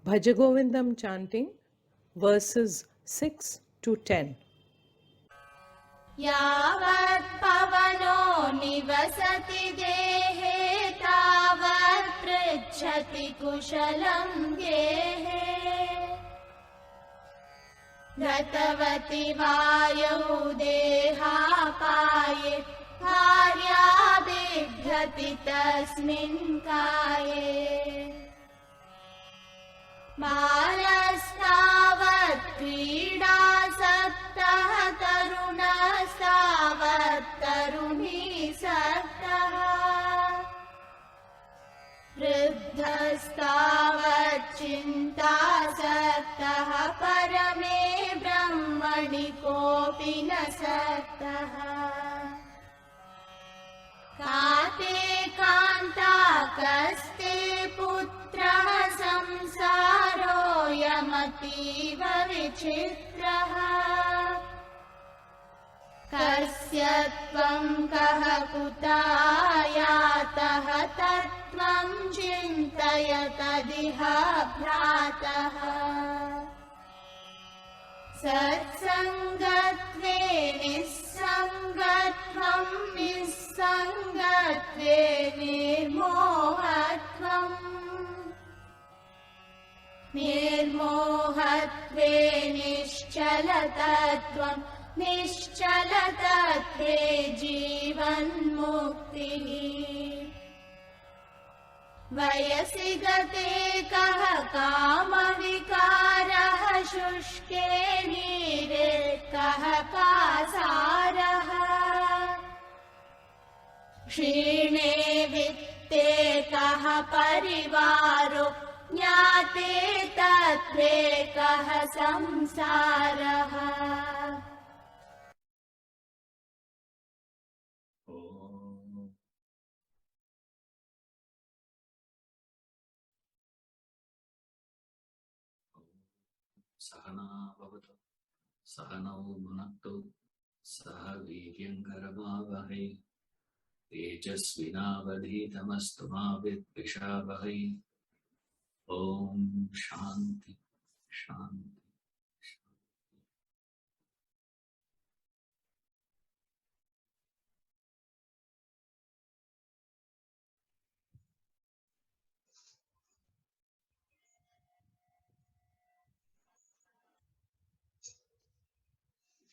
Bhajagovindam chanting, verses 6 to 10. यावत् पवनो निवसति देहे तावत् पृच्छति कुशलं गेहे गतवति वायौ देहापाये भार्या बिभ्रति तस्मिन् काये बालस्तावत् क्रीडासक्तः तरुणस्तावत् तरुणीसक्तः वृद्धस्तावत् चिन्तासक्तः परमे ब्रह्मणि कोऽपि न सक्तः काते कान्ता कस्ते पुत्रः संसारोऽयमतीव विचित्रः कस्य त्वं कः कुतायातः तत्त्वं चिन्तय तदिह भ्रातः सत्सङ्गत्वे निस्सङ्गत्वं निस्सङ्गत्वे निर्मोहत्वम् निर्मोहत्वे निश्चलतत्वं निश्चलतत्वे जीवन्मुक्तिः वयसि गते कः कामविकारः शुष्के नीरे कः कासारः क्षीणे वित्ते कः परिवारो ज्ञाते तत्त्वे कः संसारः सहना भवतु सहनौ भुनक्तु सह वीर्यङ्करमावहै तेजस्विनावधीतमस्तु मा विद्विषावहै ॐ शान्ति शान्ति.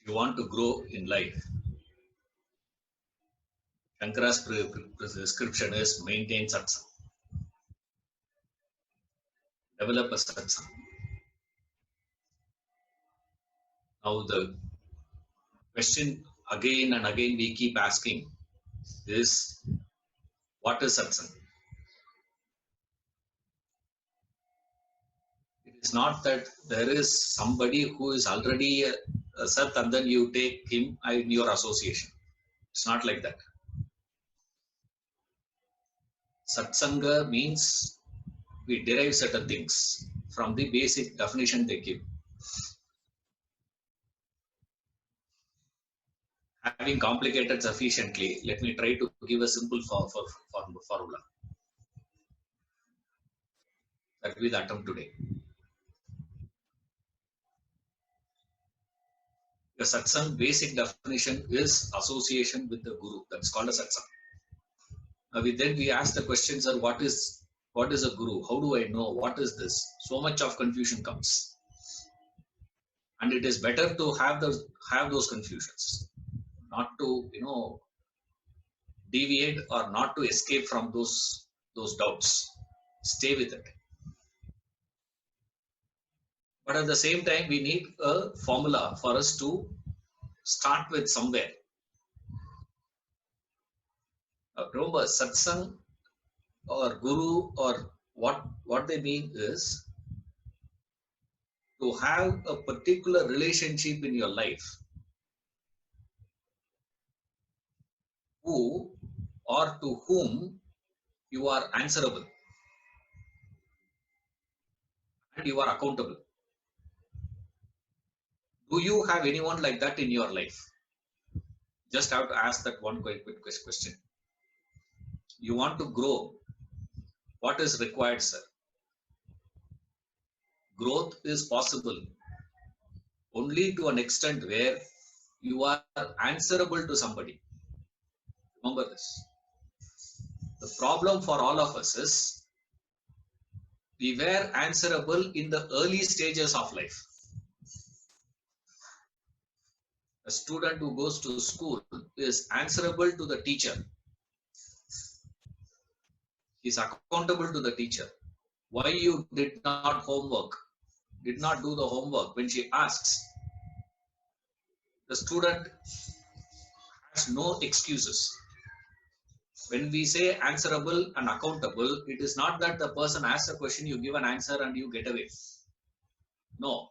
If you want to grow in life, Shankara's prescription is maintain satsang. Develop a satsang. Now the question again and again we keep asking is, what is satsang? It is not that there is somebody who is already a sat and then you take him in your association. It's not like that. Satsanga means we derive certain things from the basic definition they give. Having complicated sufficiently, let me try to give a simple formula. That will be the attempt today. The satsang basic definition is association with the guru. That's called a satsang. Then we ask the question, sir, what is a guru? How do I know? What is this? So much of confusion comes. And it is better to have those confusions, not to deviate or not to escape from those doubts. Stay with it. But at the same time, we need a formula for us to start with somewhere. Remember, satsang or guru or what they mean is to have a particular relationship in your life who or to whom you are answerable and you are accountable. Do you have anyone like that in your life? Just have to ask that one quick question. You want to grow. What is required, sir? growth is possible only to an extent where you are answerable to somebody. Remember this. The problem for all of us is we were answerable in the early stages of life. A student who goes to school is answerable to the teacher. He is accountable to the teacher. Why you did not do the homework? When she asks, the student has no excuses. When we say answerable and accountable, it is not that the person asks a question, you give an answer and you get away. No.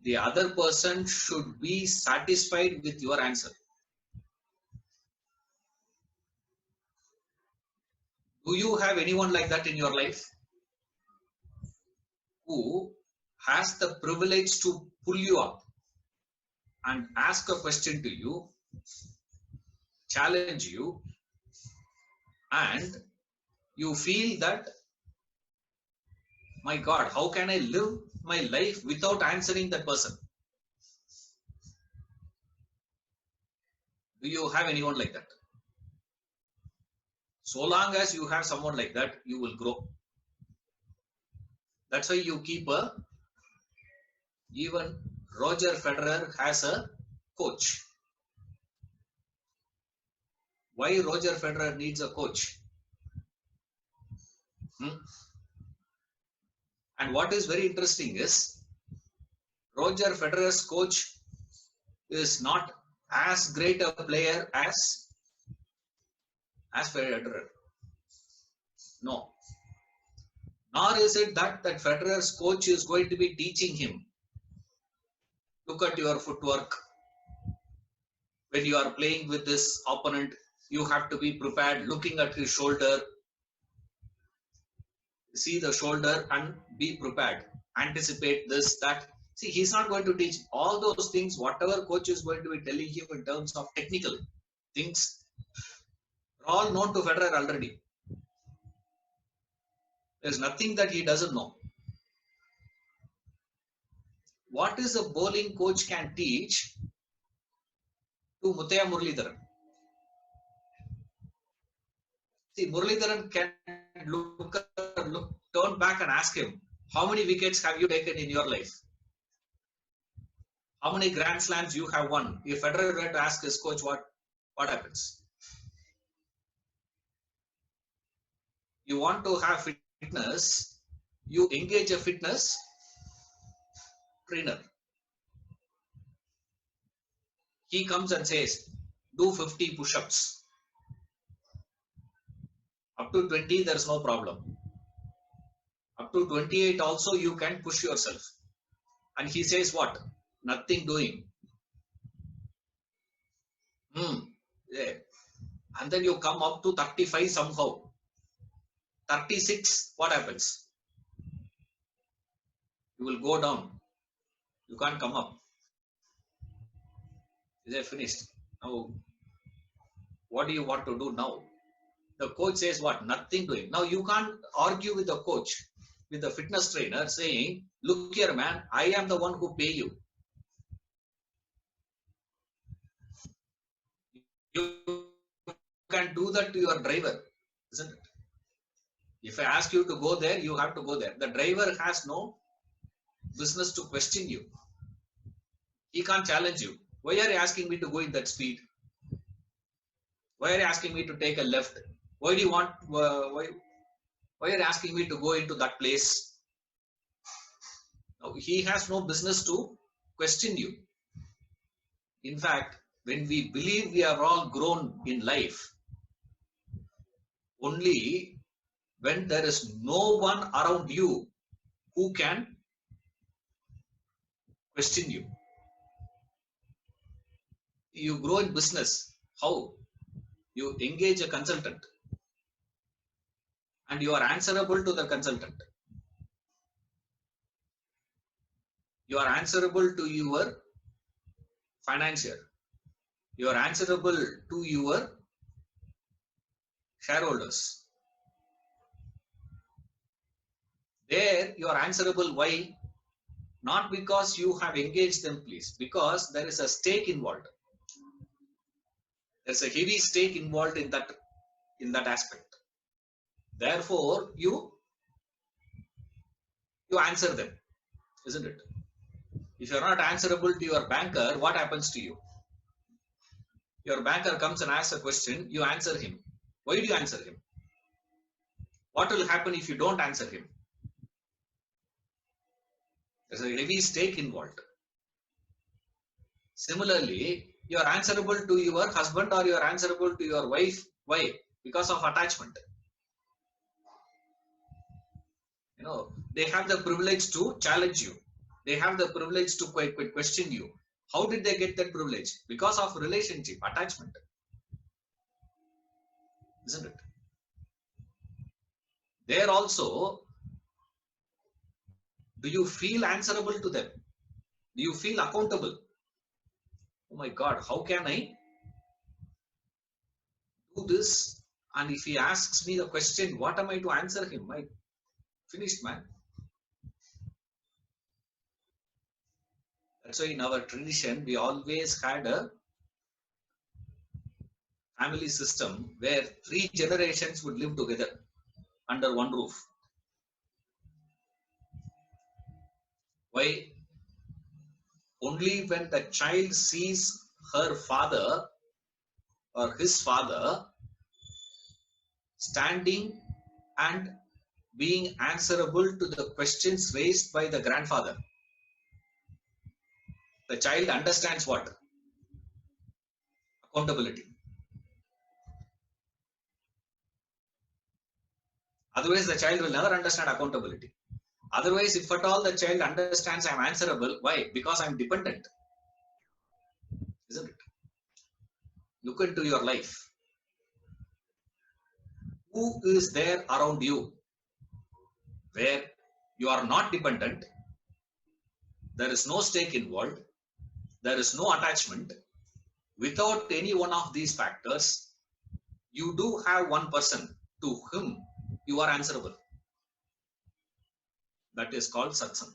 The other person should be satisfied with your answer. Do you have anyone like that in your life who has the privilege to pull you up and ask a question to you, challenge you, and you feel that, my God, how can I live my life without answering that person? Do you have anyone like that? So long as you have someone like that, you will grow. That's why you keep even Roger Federer has a coach. Why Roger Federer needs a coach? And what is very interesting is Roger Federer's coach is not as great a player as Federer. No. Nor is it that Federer's coach is going to be teaching him. Look at your footwork. When you are playing with this opponent, you have to be prepared, looking at his shoulder. See the shoulder and be prepared. Anticipate this, that. See, he's not going to teach all those things. Whatever coach is going to be telling him in terms of technical things, are all known to Federer already. There's nothing that he doesn't know. What is a bowling coach can teach to Muthiah Muralidharan? See, Muralidharan can turn back and ask him, how many wickets have you taken in your life? How many Grand Slams you have won? If Federer were to ask his coach, what happens? You want to have fitness, you engage a fitness trainer. He comes and says, do 50 push-ups. Up to 20, there's no problem. Up to 28 also, you can push yourself. And he says what? Nothing doing. Yeah. And then you come up to 35 somehow. 36, what happens? You will go down. You can't come up. Is it finished? Now, what do you want to do now? The coach says what? Nothing doing. Now you can't argue with the coach, with the fitness trainer saying, look here man, I am the one who pay you. You can do that to your driver, isn't it? If I ask you to go there, you have to go there. The driver has no business to question you. He can't challenge you. Why are you asking me to go in that speed? Why are you asking me to take a left? Why do you want, why are you asking me to go into that place? Now, he has no business to question you. In fact, when we believe we are all grown in life, only when there is no one around you who can question you. You grow in business. How? You engage a consultant and you are answerable to the consultant. You are answerable to your financier. You are answerable to your shareholders. There you are answerable. Why? Not because you have engaged them, please, because there is a stake involved. There's a heavy stake involved in that aspect. Therefore, you answer them, isn't it? If you're not answerable to your banker, what happens to you? Your banker comes and asks a question, you answer him. Why do you answer him? What will happen if you don't answer him? There's a heavy stake involved. Similarly, you are answerable to your husband or you are answerable to your wife. Why? Because of attachment. They have the privilege to challenge you. They have the privilege to question you. How did they get that privilege? Because of relationship, attachment. Isn't it? There also, do you feel answerable to them? Do you feel accountable? Oh my God, how can I do this? And if he asks me the question, what am I to answer him? I finished, man. That's why in our tradition, we always had a family system where 3 generations would live together under one roof. Why? Only when the child sees her father or his father standing and being answerable to the questions raised by the grandfather, the child understands what? Accountability. Otherwise, the child will never understand accountability. Otherwise, if at all the child understands I'm answerable, why? Because I'm dependent. Isn't it? Look into your life. Who is there around you where you are not dependent? There is no stake involved. There is no attachment. Without any one of these factors, you do have one person to whom you are answerable. That is called satsang.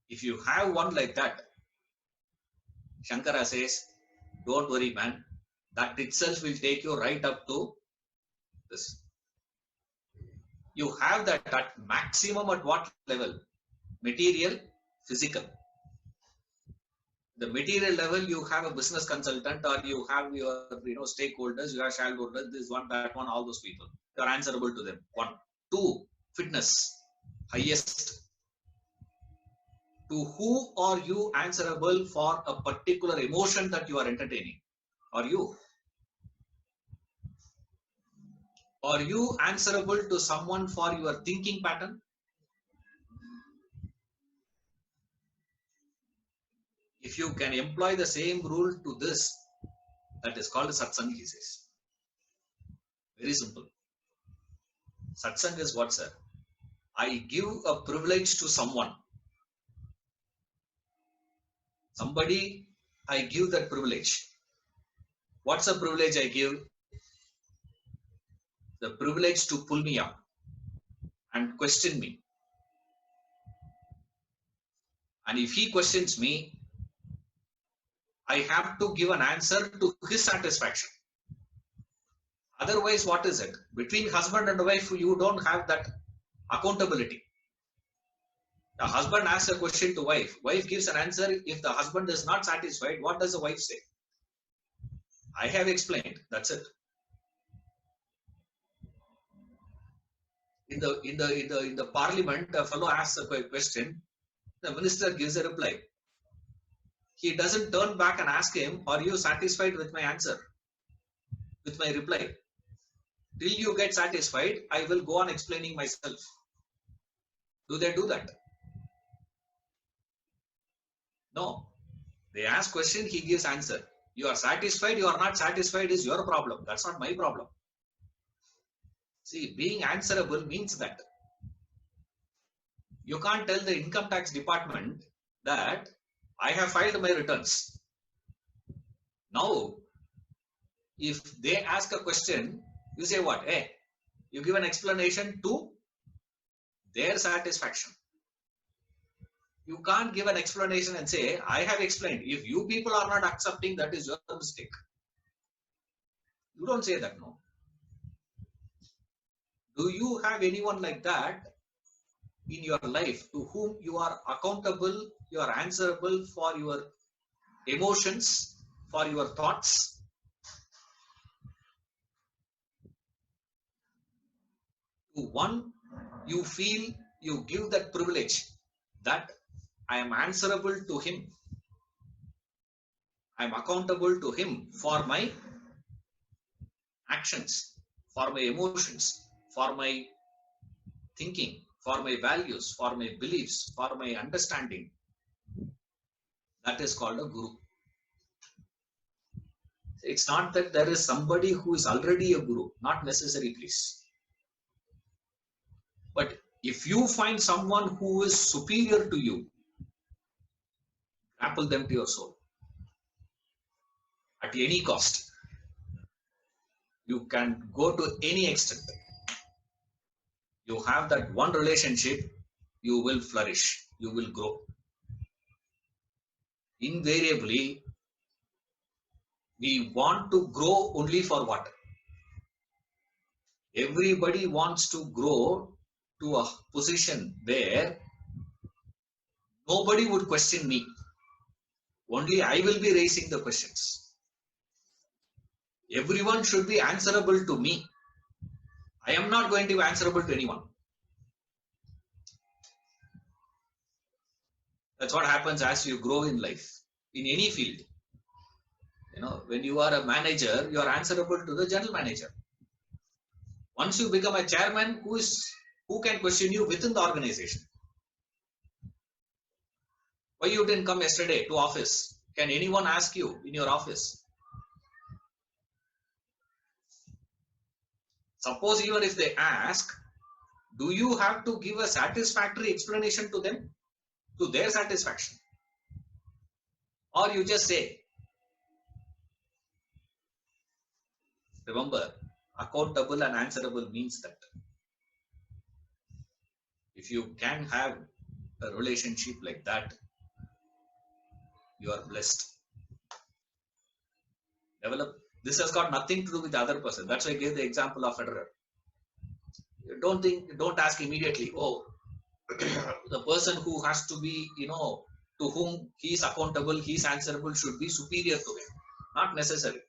If you have one like that, Shankara says, don't worry, man. That itself will take you right up to this. You have that at maximum at what level? Material, physical. The material level, you have a business consultant or you have your stakeholders, you have shareholders, this one, that one, all those people. You are answerable to them. 1. 2, fitness, highest. To who are you answerable for a particular emotion that you are entertaining? Are you answerable to someone for your thinking pattern? If you can employ the same rule to this, that is called satsang, he says. Very simple. Satsang is what, sir? I give a privilege to someone. Somebody, I give that privilege. What's the privilege I give? The privilege to pull me up and question me. And if he questions me, I have to give an answer to his satisfaction. Otherwise, what is it? Between husband and wife, you don't have that accountability. The husband asks a question to wife. Wife gives an answer. If the husband is not satisfied, what does the wife say? I have explained. That's it. In the parliament, a fellow asks a question. The minister gives a reply. He doesn't turn back and ask him, are you satisfied with my answer? With my reply? Till you get satisfied, I will go on explaining myself. Do they do that? No. They ask question, he gives answer. You are satisfied, you are not satisfied is your problem. That's not my problem. See, being answerable means that. You can't tell the income tax department that I have filed my returns. Now, if they ask a question, you say what? Hey, You give an explanation to their satisfaction. You can't give an explanation and say, I have explained. If you people are not accepting, that is your mistake. You don't say that, no. Do you have anyone like that in your life to whom you are accountable, you are answerable for your emotions, for your thoughts? To one, you feel you give that privilege that I am answerable to him. I am accountable to him for my actions, for my emotions, for my thinking, for my values, for my beliefs, for my understanding. That is called a guru. It's not that there is somebody who is already a guru, not necessary, please. But if you find someone who is superior to you, grapple them to your soul at any cost. You can go to any extent. You have that one relationship, you will flourish, you will grow. Invariably, we want to grow only for what? Everybody wants to grow to a position where nobody would question me. Only I will be raising the questions. Everyone should be answerable to me. I am not going to be answerable to anyone. That's what happens as you grow in life, in any field. When you are a manager, you are answerable to the general manager. Once you become a chairman, who can question you within the organization? Why you didn't come yesterday to office? Can anyone ask you in your office? Suppose even if they ask, do you have to give a satisfactory explanation to them, to their satisfaction? Or you just say, remember, accountable and answerable means that if you can have a relationship like that, you are blessed. Develop. This has got nothing to do with the other person. That's why I gave the example of Federer. Don't ask immediately, oh, the person who has to be, to whom he is accountable, he is answerable, should be superior to him. Not necessary.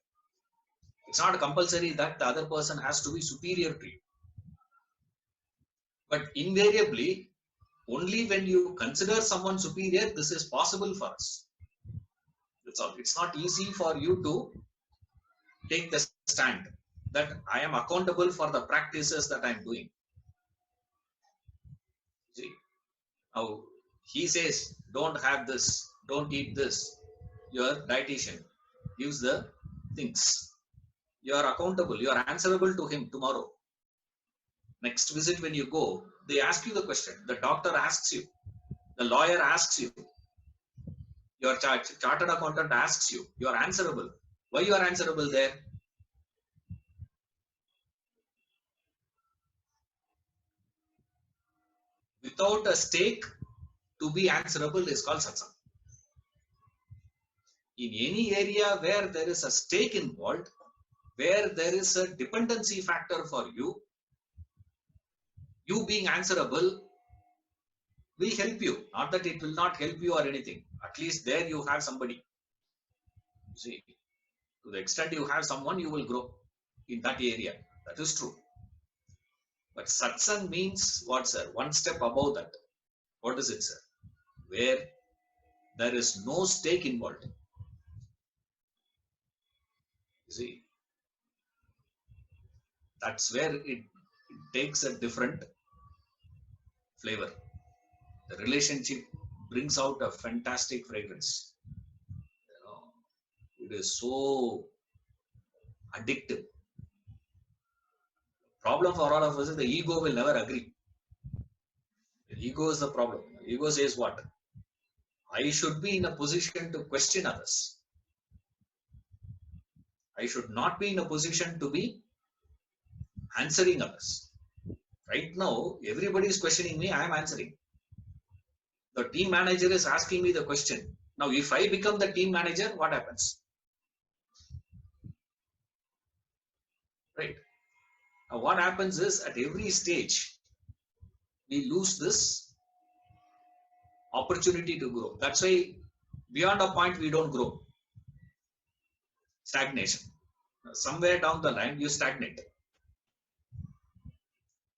It's not compulsory that the other person has to be superior to you. But invariably, only when you consider someone superior, this is possible for us. That's all. It's not easy for you to take the stand that I am accountable for the practices that I'm doing. See, now he says, don't have this, don't eat this. Your dietitian gives the things. You are accountable, you are answerable to him tomorrow. Next visit when you go, they ask you the question. The doctor asks you. The lawyer asks you. Your chartered accountant asks you. You are answerable. Why you are answerable there? Without a stake, to be answerable is called satsang. In any area where there is a stake involved, where there is a dependency factor for you, you being answerable will help you. Not that it will not help you or anything. At least there you have somebody. See, to the extent you have someone, you will grow in that area. That is true. But satsang means what, sir? One step above that. What is it, sir? Where there is no stake involved. You see, that's where it takes a different flavor. The relationship brings out a fantastic fragrance. It is so addictive. Problem for all of us is the ego will never agree. The ego is the problem. The ego says what? I should be in a position to question others. I should not be in a position to be answering others. Right now, everybody is questioning me, I am answering. The team manager is asking me the question. Now, if I become the team manager, what happens? Right. Now, what happens is at every stage, we lose this opportunity to grow. That's why beyond a point, we don't grow. Stagnation. Somewhere down the line, you stagnate.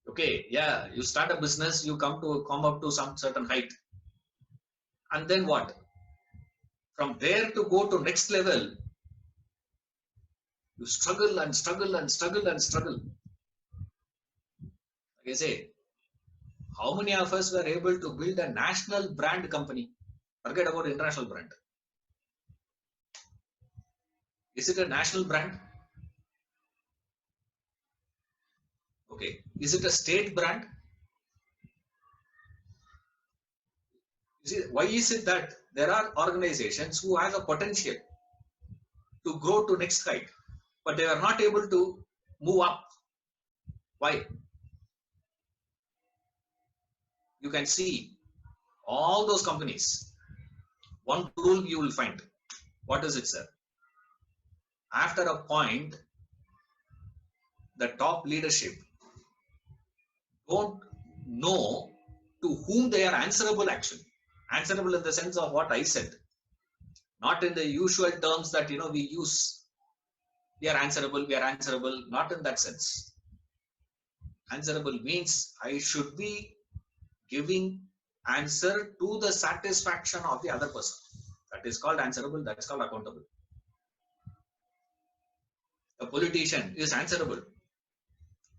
Okay, yeah, you start a business, you come up to some certain height. And then what? From there to go to next level, you struggle and struggle and struggle and struggle. Like I say, how many of us were able to build a national brand company? Forget about international brand. Is it a national brand? Okay. Is it a state brand? Why is it that there are organizations who have a potential to grow to next height, but they are not able to move up? Why? You can see all those companies. One rule you will find. What is it, sir? After a point, the top leadership don't know to whom they are answerable actually. Answerable in the sense of what I said. Not in the usual terms that we use. We are answerable, not in that sense. Answerable means I should be giving answer to the satisfaction of the other person. That is called answerable, that is called accountable. A politician is answerable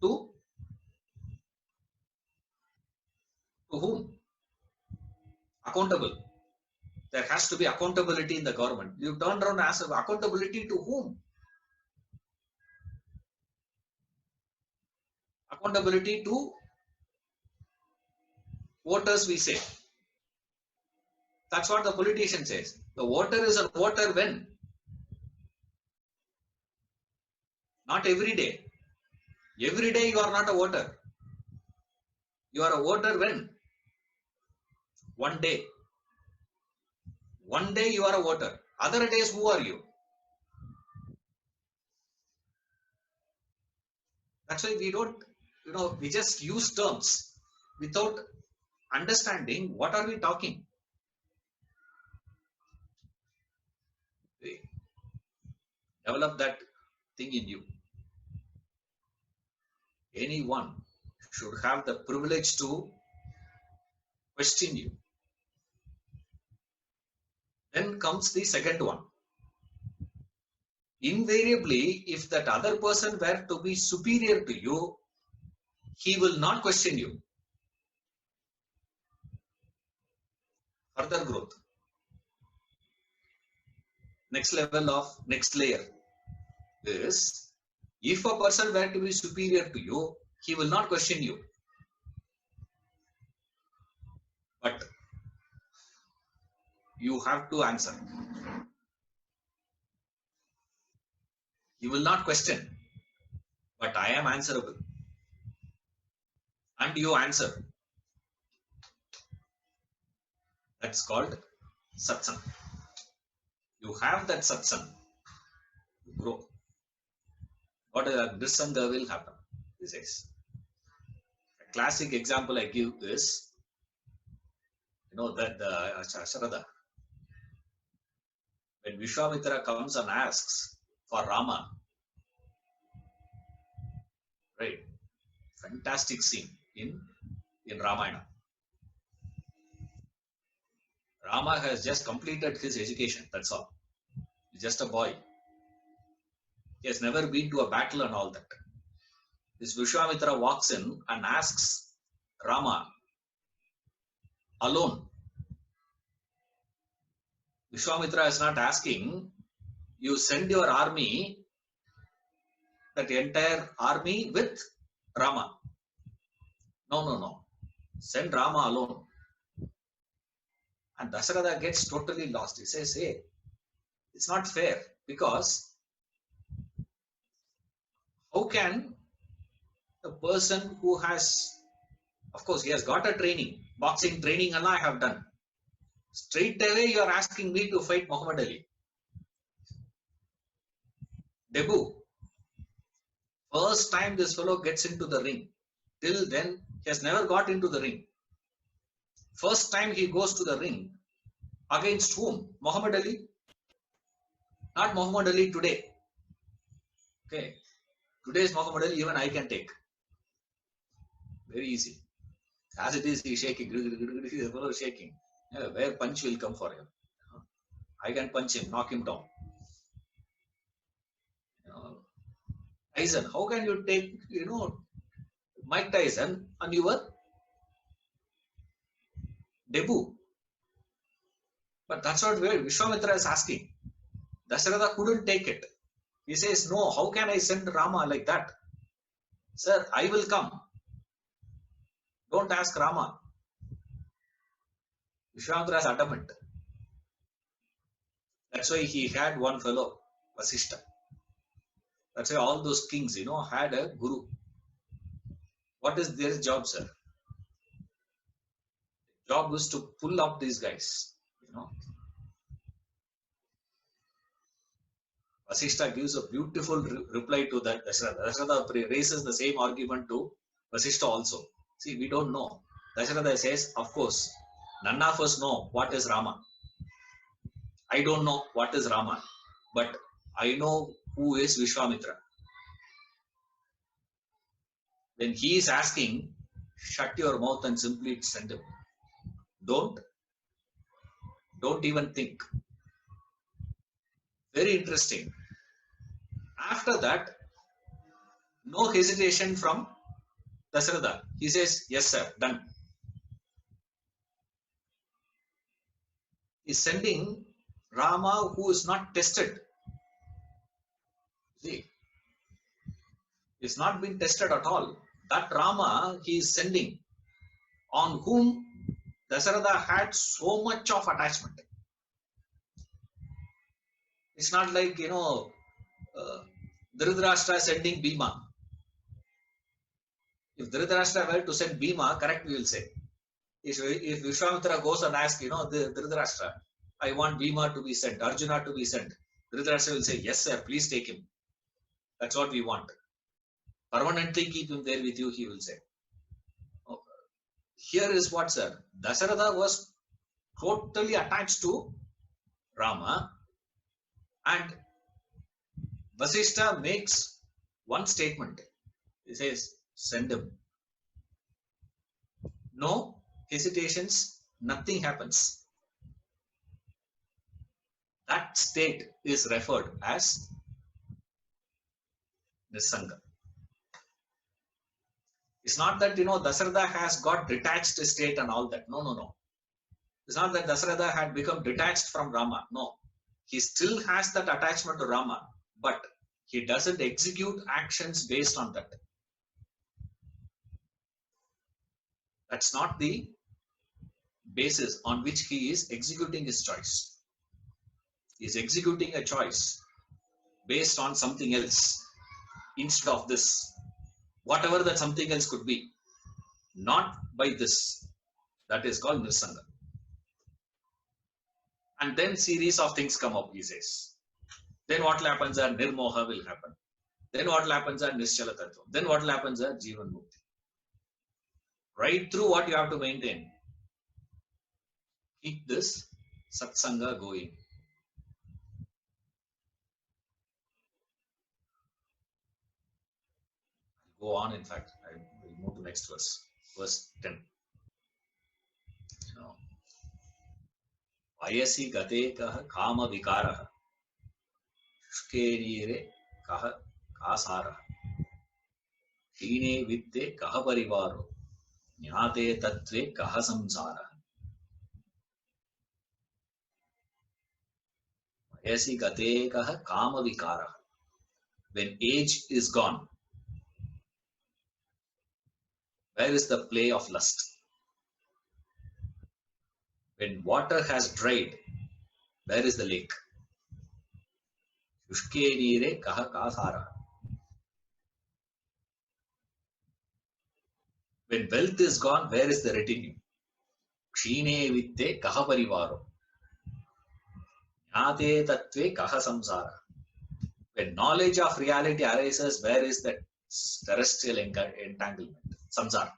to whom? Accountable. There has to be accountability in the government. You turn around and ask accountability to whom? Accountability to voters, we say. That's what the politician says. The voter is a voter when? Not every day. Every day you are not a voter. You are a voter when? One day. One day you are a voter. Other days, who are you? That's why we don't, we just use terms without understanding what are we talking. Develop that thing in you. Anyone should have the privilege to question you. Then comes the second one. Invariably, if that other person were to be superior to you, he will not question you. Further growth. Next layer is, if a person were to be superior to you, he will not question you. But you have to answer. He will not question, but I am answerable. And you answer. That's called satsang. You have that satsang, grow. What is that? Nisanga will happen. This is a classic example I give is, that the Sharada, when Vishwamitra comes and asks for Rama, right? Fantastic scene in Ramayana. Rama has just completed his education. That's all. He's just a boy. He has never been to a battle and all that. This Vishwamitra walks in and asks Rama alone. Vishwamitra is not asking, you send your army, that entire army with Rama. No. Send Rama alone. And Dasharatha gets totally lost. He says, hey, it's not fair, because how can a person who has Of course, he has got a training, boxing training, and I have done. Straight away, you are asking me to fight Muhammad Ali. Debut. First time this fellow gets into the ring. Till then, he has never got into the ring. First time he goes to the ring. Against whom? Muhammad Ali? Not Muhammad Ali today. Okay. Today's Muhammad Ali, even I can take. Very easy. As it is, he's shaking. The fellow is shaking. Yeah, where punch will come for him. I can punch him, knock him down. Tyson, how can you take, Mike Tyson on your debut? But that's what Vishwamitra is asking. Dasharatha couldn't take it. He says, no, how can I send Rama like that? Sir, I will come. Don't ask Rama. Vishwamitra is adamant. That's why he had one fellow, Vasishta. That's why all those kings, had a guru. What is their job, sir? Job was to pull up these guys, Vasishta gives a beautiful reply to that. Dasharatha raises the same argument to Vasishta also. See, we don't know. Dasharatha says, of course, none of us know what is Rama. I don't know what is Rama, but I know who is Vishwamitra. When he is asking, shut your mouth and simply send him. Don't even think. Very interesting. After that, no hesitation from Dasharatha. He says, yes, sir, done. He's sending Rama who is not tested. See, he's not been tested at all. That Rama he is sending, on whom Dasharatha had so much of attachment. It's not like, Dhritarashtra sending Bhima. If Dhritarashtra were to send Bhima, correct, we will say. If Vishwamitra goes and asks, Dhritarashtra, I want Bhima to be sent, Arjuna to be sent. Dhritarashtra will say, yes, sir, please take him. That's what we want. Permanently keep him there with you, he will say. Okay. Here is what, sir. Dasharatha was totally attached to Rama, and Vasishta makes one statement. He says, send him. No hesitations, nothing happens. That state is referred as Nisanga. It's not that, Dasharatha has got detached state and all that. No. It's not that Dasharatha had become detached from Rama. No. He still has that attachment to Rama, but he doesn't execute actions based on that. That's not the basis on which he is executing his choice. He is executing a choice based on something else instead of this. Whatever that something else could be, not by this. That is called Nirsanga. And then series of things come up, he says. Then what happens are Nirmoha will happen. Then what happens are Nischala Tattva. Then what happens are Jivan Mukti. Right through what you have to maintain. Keep this Satsanga going. Go on, in fact. I will move to the next verse. Verse 10. Vayasi gate kaha kama vikaraha. Shukere kaha kasara. Hine vitte kaha parivaro. Nyate tatve kaha samsara. Vayasi gate kaha kama vikaraha. When age is gone, where is the play of lust? When water has dried, where is the lake? Shushke neere kaha kasara. When wealth is gone, where is the retinue? Kshine vitte kaha parivaro. Jnate tatve kaha samsara. When knowledge of reality arises, where is that terrestrial entanglement? Samsara.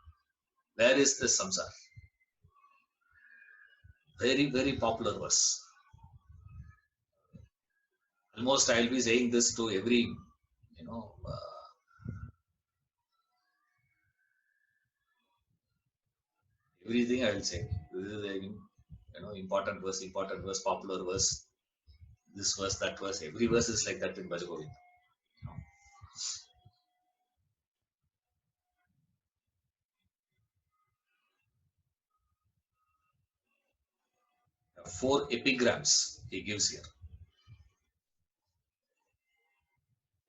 Where is this samsara? Very, very popular verse. Almost I'll be saying this to every, everything I will say. This is a, important verse, popular verse. This verse, that verse. Every verse is like that in bhajagovindam. 4 epigrams he gives here,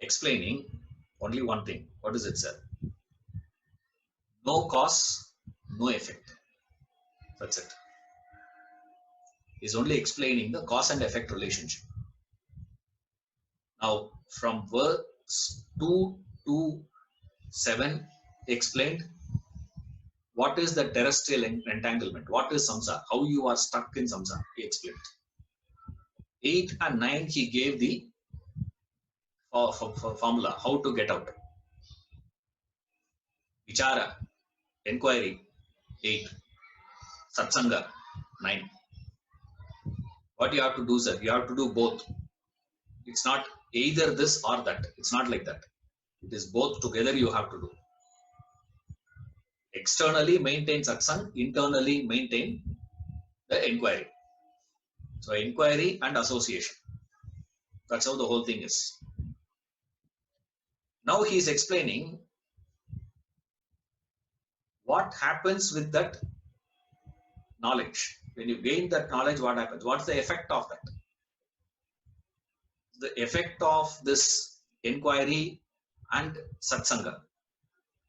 explaining only one thing. What is it, sir? No cause, no effect. That's it. He's only explaining the cause and effect relationship. Now, from verse 2 to 7, he explained what is the terrestrial entanglement, what is samsara, how you are stuck in samsara, he explained. 8 and 9, he gave the formula, how to get out. Vichara, inquiry, 8. Satsanga, 9. What you have to do, sir? You have to do both. It's not either this or that. It's not like that. It is both together you have to do. Externally maintain satsang, internally maintain the inquiry. So inquiry and association. That's how the whole thing is. Now he is explaining what happens with that knowledge. When you gain that knowledge, what happens? What's the effect of that? The effect of this inquiry and satsanga,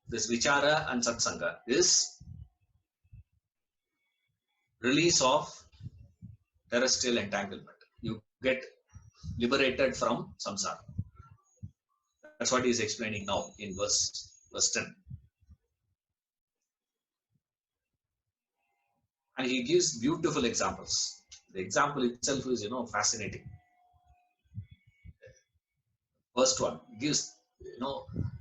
this vichara and satsanga, is release of terrestrial entanglement. You get liberated from samsara. That's what he is explaining now in verse 10. And he gives beautiful examples. The example itself is, fascinating. First one gives,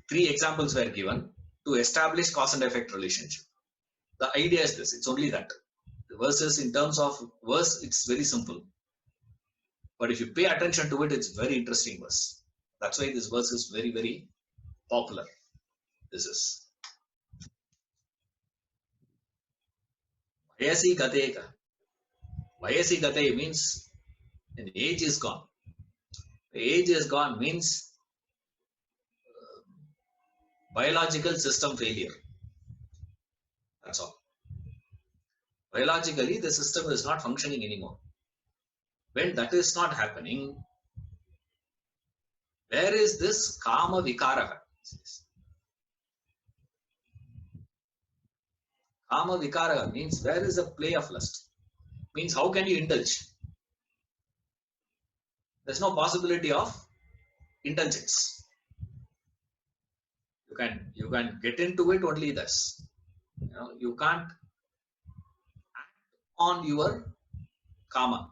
3 examples were given to establish cause and effect relationship. The idea is this, it's only that. The verses, in terms of verse, it's very simple. But if you pay attention to it, it's very interesting verse. That's why this verse is very, very popular. This is Vayasi Gateka. Vayasi Gate means an age is gone. The age is gone means biological system failure. That's all. Biologically, the system is not functioning anymore. When that is not happening, where is this kama vikara? Kama vikara means where is the play of lust? Means how can you indulge? There's no possibility of indulgence. You can get into it only thus. You can't act on your kama.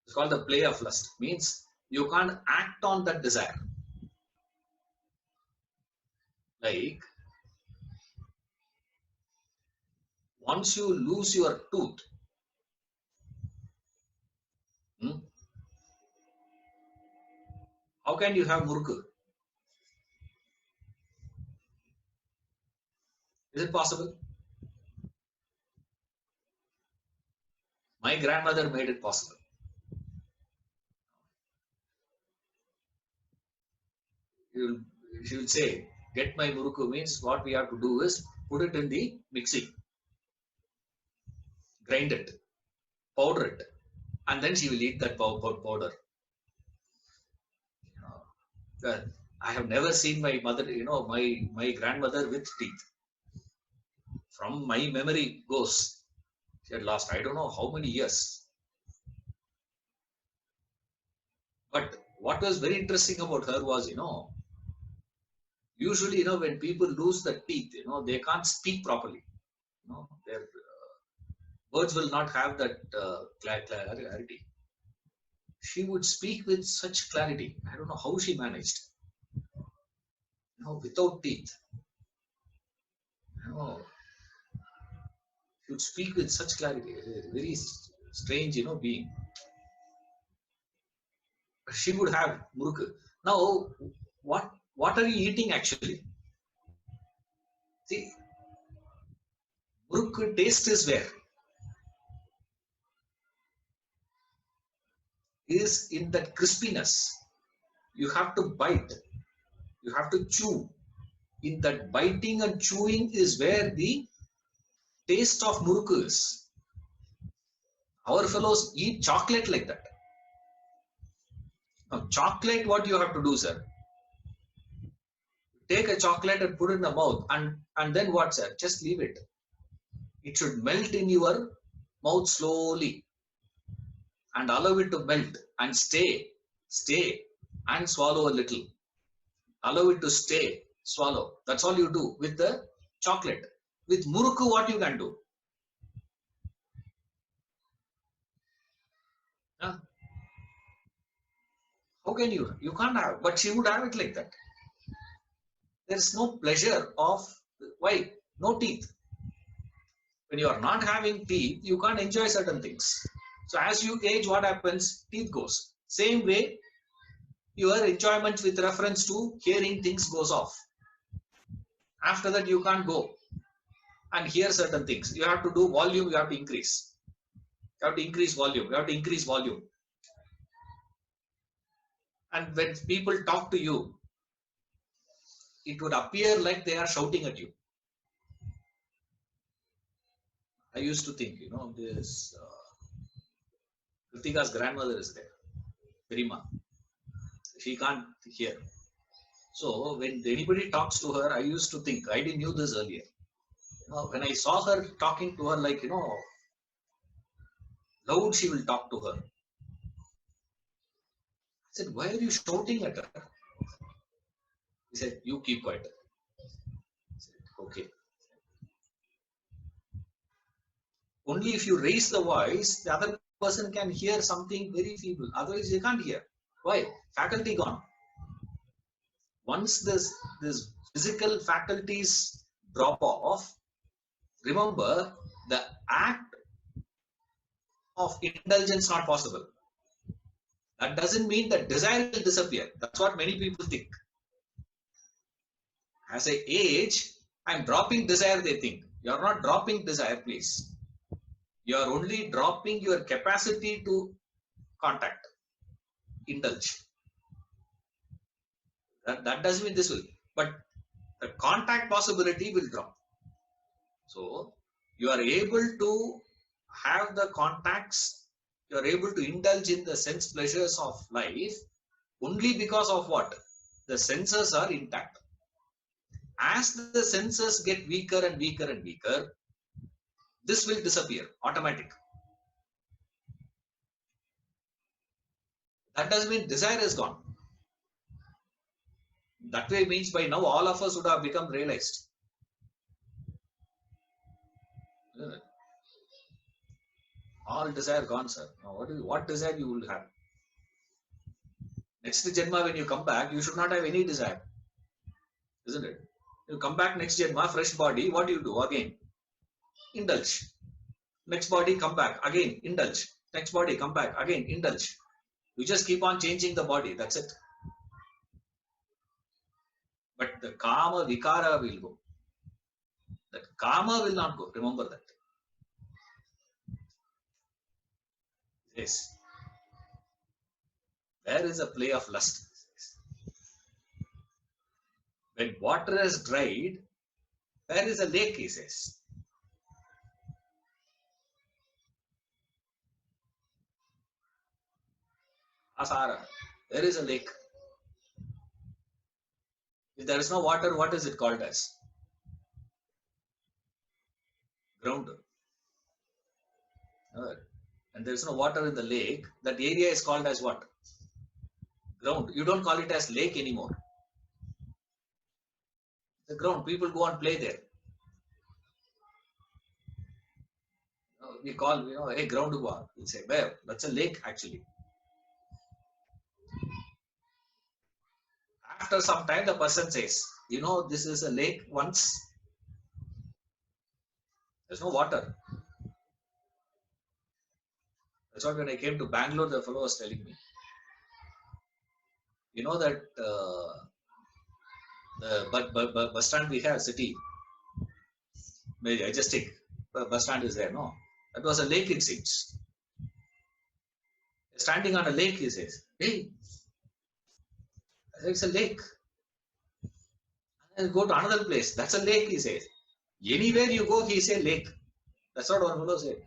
It's called the play of lust. Means you can't act on that desire. Like, once you lose your tooth, how can you have murku? Is it possible? My grandmother made it possible. She will say, get my murku means what we have to do is put it in the mixie, grind it, powder it, and then she will eat that powder. I have never seen my mother, my grandmother with teeth. From my memory goes, she had lost, I don't know how many years. But what was very interesting about her was, Usually, when people lose the teeth, they can't speak properly. Their words will not have that clarity. She would speak with such clarity. I don't know how she managed. Without teeth. She would speak with such clarity. Very strange, being. She would have muruk. Now, what are you eating actually? See, muruk taste is where? Is in that crispiness. You have to bite. You have to chew. In that biting and chewing is where the taste of muruk is. Our fellows eat chocolate like that. Now, chocolate, what you have to do, sir? Take a chocolate and put it in the mouth, and then what, sir? Just leave it. It should melt in your mouth slowly and allow it to melt and stay, and swallow a little. Allow it to stay, swallow. That's all you do with the chocolate. With murukku, what you can do? Huh? How can you? You can't have, but she would have it like that. There is no pleasure of, why? No teeth. When you are not having teeth, you can't enjoy certain things. So as you age, what happens? Teeth goes. Same way, your enjoyment with reference to hearing things goes off. After that, you can't go and hear certain things. You have to do volume, you have to increase. You have to increase volume, you have to increase volume. And when people talk to you, it would appear like they are shouting at you. I used to think, this Kritika's grandmother is there, Perima. She can't hear. So when anybody talks to her, I used to think, I didn't knew this earlier. When I saw her talking to her, like, loud, she will talk to her. I said, why are you shouting at her? He said, you keep quiet. I said, okay. Only if you raise the voice, the other person can hear something very feeble. Otherwise, they can't hear. Why? Faculty gone. Once this physical faculties drop off, remember the act of indulgence not possible. That doesn't mean that desire will disappear. That's what many people think. As I age, I'm dropping desire, they think. You're not dropping desire, please. You're only dropping your capacity to contact, indulge. That doesn't mean this will, but the contact possibility will drop. So you are able to have the contacts, you are able to indulge in the sense pleasures of life only because of what? The senses are intact. As the senses get weaker and weaker and weaker, this will disappear, automatic. That doesn't mean desire is gone. That way means by now all of us would have become realized. All desire gone, sir. Now what desire you will have? Next Janma, when you come back, you should not have any desire. Isn't it? You come back next Janma, fresh body, what do you do? Again, indulge. Next body, come back, again, indulge. Next body, come back, again, indulge. You just keep on changing the body, that's it. But the kama vikara will go. That kama will not go, remember that. Yes. There is a play of lust. When water has dried, there is a lake, he says. Asara, there is a lake. If there is no water, what is it called as? Ground. And there is no water in the lake, that area is called as what? Ground. You don't call it as lake anymore. The ground, people go and play there. We call, hey, ground war. We'll say, where? That's a lake actually. After some time, the person says, this is a lake once. There's no water. That's what when I came to Bangalore, the fellow was telling me. You know that the bus stand we have, city, maybe Majestic bus stand is there, no? That was a lake, it seems. Standing on a lake, he says, hey, it's a lake. And go to another place, that's a lake, he says. Anywhere you go, he say lake. That's what one fellow said.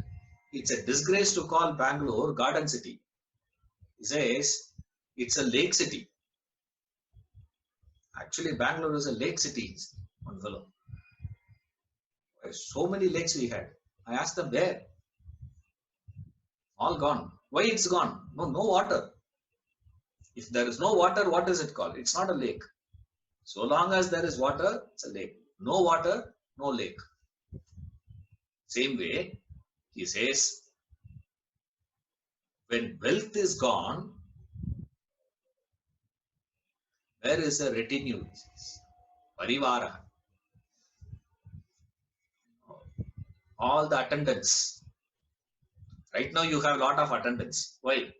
It's a disgrace to call Bangalore garden city. He says, it's a lake city. Actually, Bangalore is a lake city, one fellow. So many lakes we had. I asked them where. All gone. Why it's gone? No water. If there is no water, what is it called? It's not a lake. So long as there is water, it's a lake. No water, no lake. Same way, he says, when wealth is gone, where is the retinue? Parivara. All the attendants. Right now you have a lot of attendants. Why?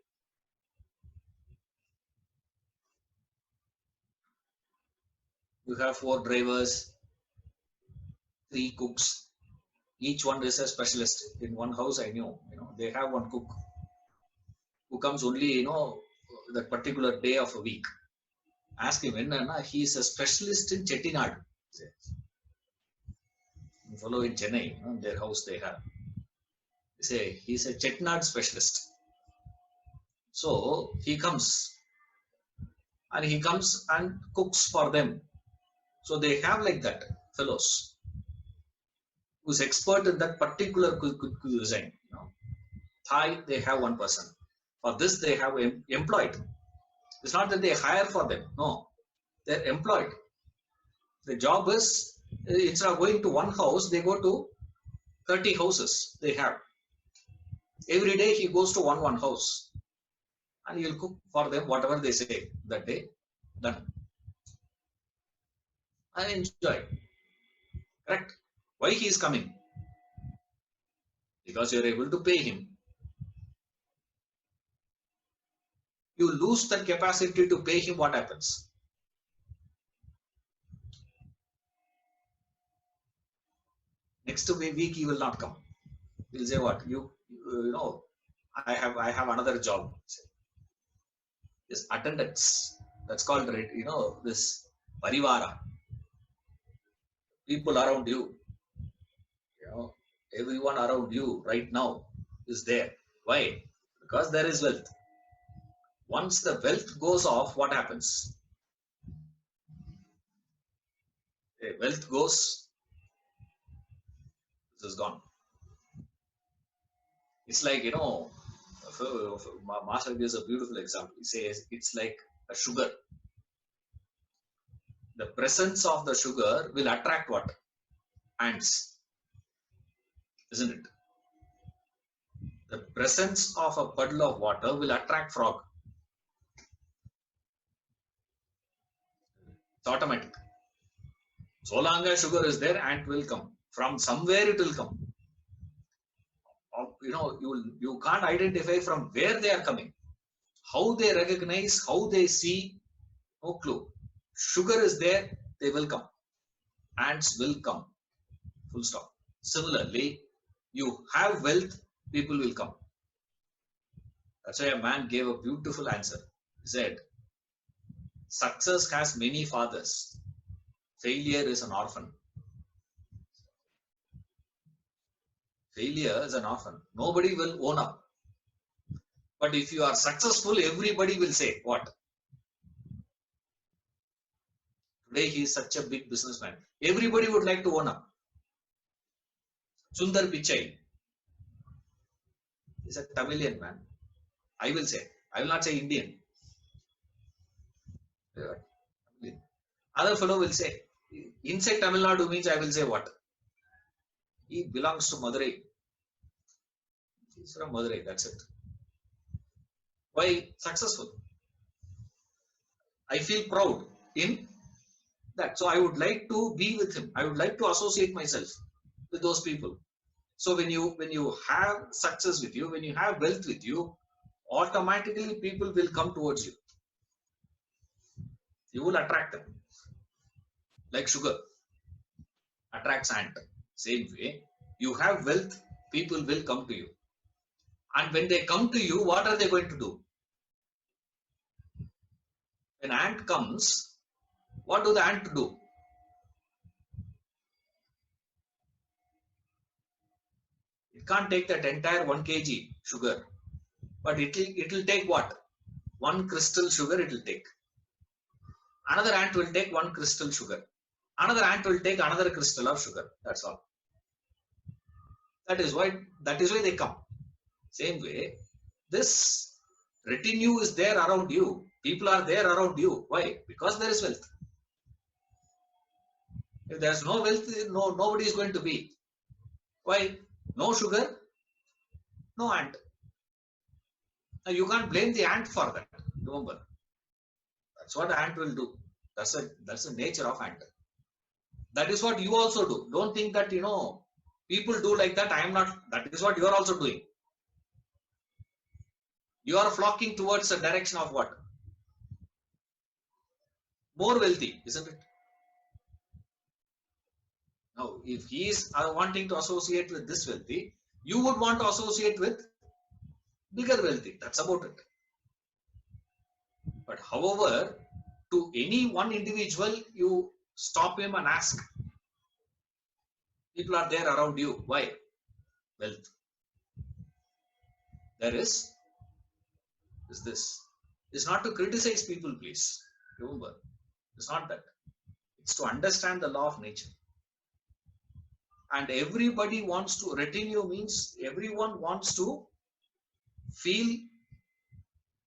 You have 4 drivers, 3 cooks. Each one is a specialist. In one house I know, they have one cook who comes only, that particular day of a week. Ask him when, he is a specialist in Chettinad. Follow in Chennai, their house they have. They say he's a Chettinad specialist. So he comes and cooks for them. So they have like that fellows who's expert in that particular cuisine. Thai, they have one person. For this, they have employed. It's not that they hire for them. No, they're employed. The job is, instead of going to one house, they go to 30 houses they have. Every day he goes to one house and he'll cook for them whatever they say that day. Done. And enjoy. Correct? Why he is coming? Because you're able to pay him. You lose that capacity to pay him, what happens? Next week he will not come. He'll say, what? I have another job. This attendance. That's called, this parivara. People around you. Everyone around you right now is there. Why? Because there is wealth. Once the wealth goes off, what happens? Wealth goes, this is gone. It's like, Master gives a beautiful example. He says it's like a sugar. The presence of the sugar will attract what? Ants. Isn't it? The presence of a puddle of water will attract frog. It's automatic. So long as sugar is there, ant will come. From somewhere it will come. You can't identify from where they are coming. How they recognize, how they see, no clue. Sugar is there, they will come. Ants will come. Full stop. Similarly, you have wealth, people will come. That's why a man gave a beautiful answer. He said, success has many fathers. Failure is an orphan. Failure is an orphan. Nobody will own up. But if you are successful, everybody will say, what? Today he is such a big businessman. Everybody would like to own up. Sundar Pichai is a Tamilian man. I will say. I will not say Indian. Other fellow will say, Inside Tamil Nadu means I will say what? He belongs to Madurai. He's from Madurai, that's it. Why? Successful. I feel proud in that. So I would like to be with him. I would like to associate myself with those people. So when you have success with you, when you have wealth with you, automatically people will come towards you. You will attract them. Like sugar attracts ant. Same way, you have wealth, people will come to you. And when they come to you, what are they going to do? When ant comes, what do the ant do? It can't take that entire 1 kg sugar, but it'll take what? One crystal sugar it will take. Another ant will take one crystal sugar. Another ant will take another crystal of sugar. That's all. That is why they come. Same way, this retinue is there around you. People are there around you. Why? Because there is wealth. If there is no wealth, nobody is going to be. Why? No sugar, no ant. Now you can't blame the ant for that. Remember, that's what the ant will do. That's the nature of ant. That is what you also do. Don't think that people do like that. I am not. That is what you are also doing. You are flocking towards a direction of what? More wealthy, isn't it? Now, if he is wanting to associate with this wealthy, you would want to associate with bigger wealthy. That's about it. But however, to any one individual, you stop him and ask. People are there around you. Why? Wealth. There is this. It's not to criticize people, please. Remember, it's not that. It's to understand the law of nature. And everybody wants to, retinue means everyone wants to feel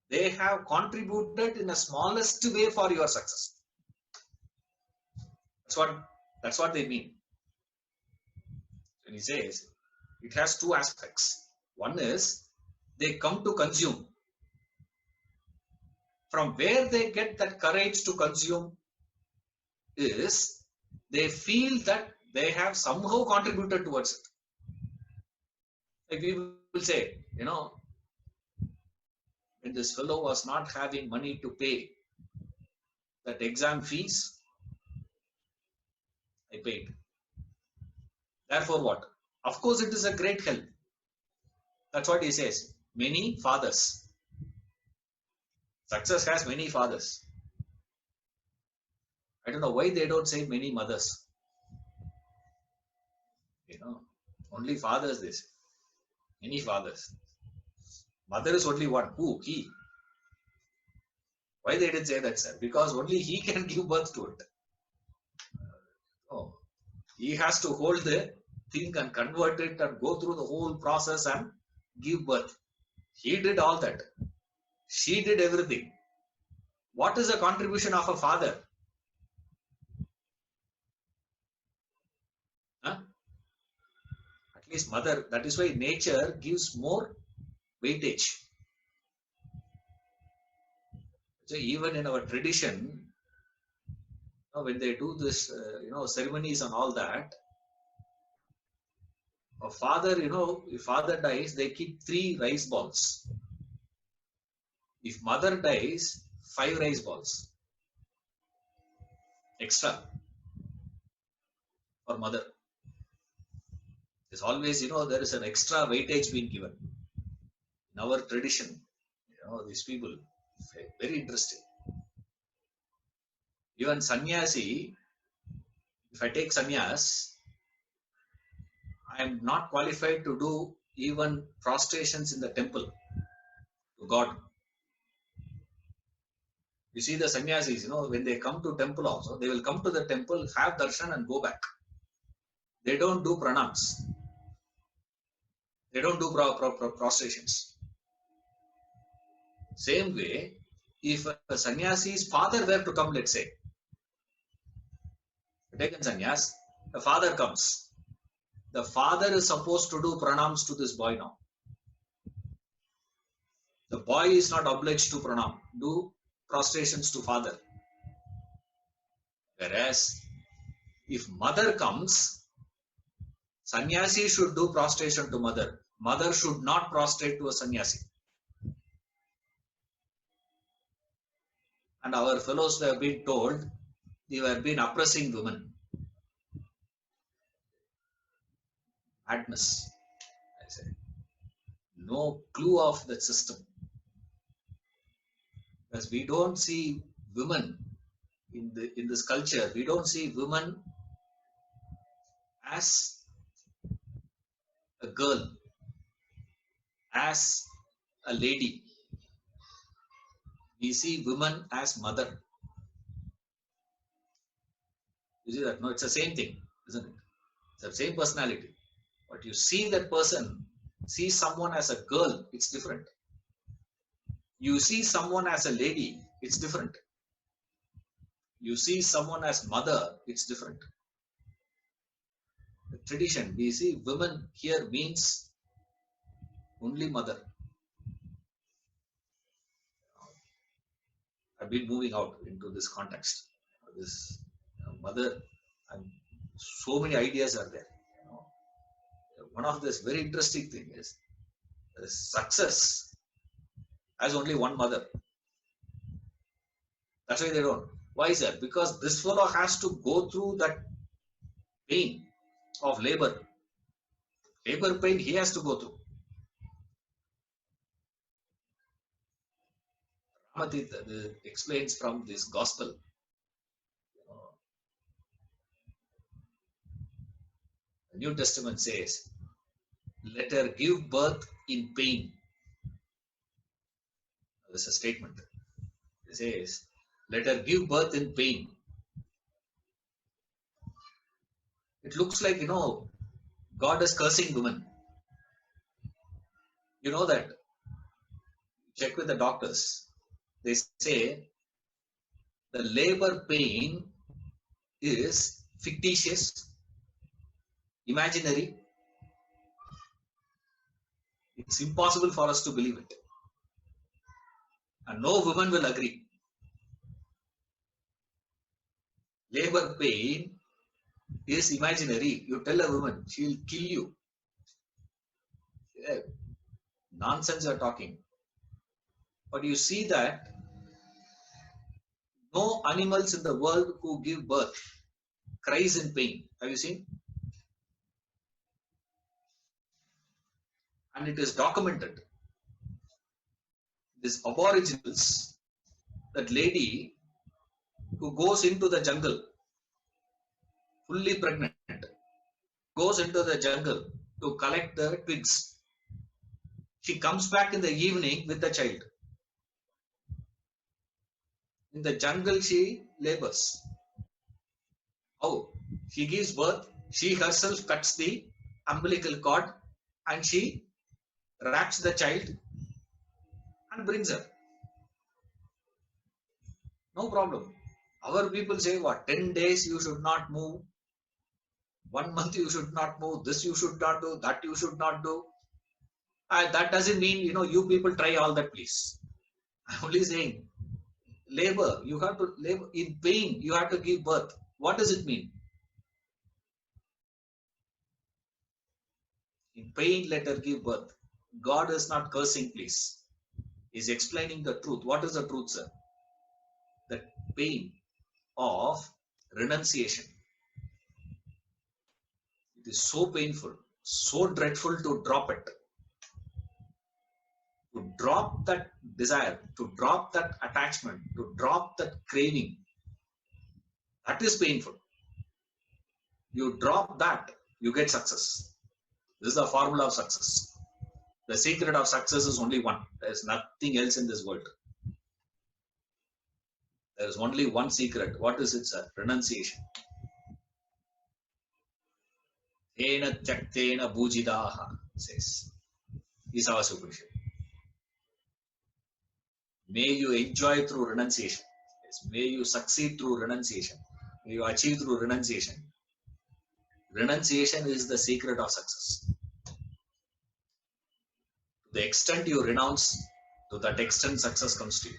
they have contributed in the smallest way for your success. That's what they mean. When he says it has two aspects. One is they come to consume. From where they get that courage to consume is they feel that they have somehow contributed towards it. Like people will say, when this fellow was not having money to pay that exam fees, I paid. Therefore what? Of course it is a great help. That's what he says. Many fathers. Success has many fathers. I don't know why they don't say many mothers. Only fathers they say. Many fathers. Mother is only one. Who? He. Why they didn't say that, sir? Because only he can give birth to it. He has to hold the thing and convert it and go through the whole process and give birth. He did all that. She did everything. What is the contribution of a father? At least mother. That is why nature gives more weightage. So even in our tradition, when they do this, ceremonies and all that, a father, if father dies, they keep 3 rice balls. If mother dies, 5 rice balls extra for mother. There's always, there is an extra weightage being given. In our tradition, these people, very interesting. Even sannyasi, if I take sannyas, I am not qualified to do even prostrations in the temple to God. You see the sannyasis, when they come to temple also, they will come to the temple, have darshan and go back. They don't do pranams. They don't do prostrations. Same way, if a sannyasi's father were to come, let's say, taken sannyas, the father comes. The father is supposed to do pranams to this boy now. The boy is not obliged to pranam, do prostrations to father. Whereas if mother comes, sannyasi should do prostration to mother. Mother should not prostrate to a sannyasi. And our fellows have been told they have been oppressing women. Madness, I say. No clue of the system. Because we don't see women in this culture, we don't see women as a girl, as a lady. We see women as mother. You see that? No, it's the same thing, isn't it? It's the same personality. But you see that person, see someone as a girl, it's different. You see someone as a lady, it's different. You see someone as mother, it's different. The tradition, we see women here means only mother. I've been moving out into this context. This mother, and so many ideas are there. One of this very interesting thing is success has only one mother. That's why they don't. Why is that? Because this fellow has to go through that pain of labor. Labor pain he has to go through. Ramatita explains from this gospel. The New Testament says, let her give birth in pain. That's a statement. It says, let her give birth in pain. It looks like, God is cursing women. You know that. Check with the doctors. They say the labor pain is fictitious, imaginary. It's impossible for us to believe it. And no woman will agree. Labor pain is imaginary. You tell a woman, she will kill you. Yeah, nonsense you're talking. But you see that no animals in the world who give birth cries in pain. Have you seen? And it is documented. These aboriginals, that lady who goes into the jungle, fully pregnant, goes into the jungle to collect the twigs. She comes back in the evening with the child. In the jungle, she labors. How? She gives birth, she herself cuts the umbilical cord and she wraps the child and brings her. No problem. Our people say what? 10 days you should not move. 1 month you should not move. This you should not do. That you should not do. That doesn't mean, you people try all that, please. I'm only saying, labor, you have to labor in pain, you have to give birth. What does it mean? In pain, let her give birth. God is not cursing, please. He's explaining the truth. What is the truth, sir? The pain of renunciation. It is so painful, so dreadful to drop it. To drop that desire, to drop that attachment, to drop that craving. That is painful. You drop that, you get success. This is the formula of success. The secret of success is only one. There is nothing else in this world. There is only one secret. What is it, sir? Renunciation. Tena tyaktena bhujidaha, says Isava Upanishad. May you enjoy through renunciation. Yes, may you succeed through renunciation. You achieve through renunciation. Renunciation is the secret of success. To the extent you renounce, to that extent success comes to you.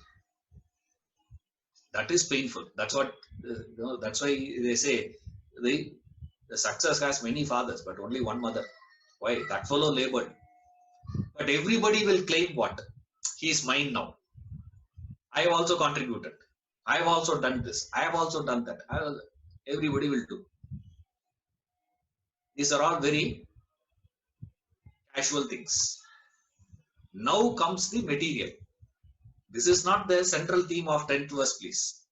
That is painful. That's what that's why they say the success has many fathers, but only one mother. Why? That fellow labored. But everybody will claim what? He is mine now. I have also contributed. I have also done this. I have also done that. Everybody will do. These are all very casual things. Now comes the material. This is not the central theme of 10th verse, please.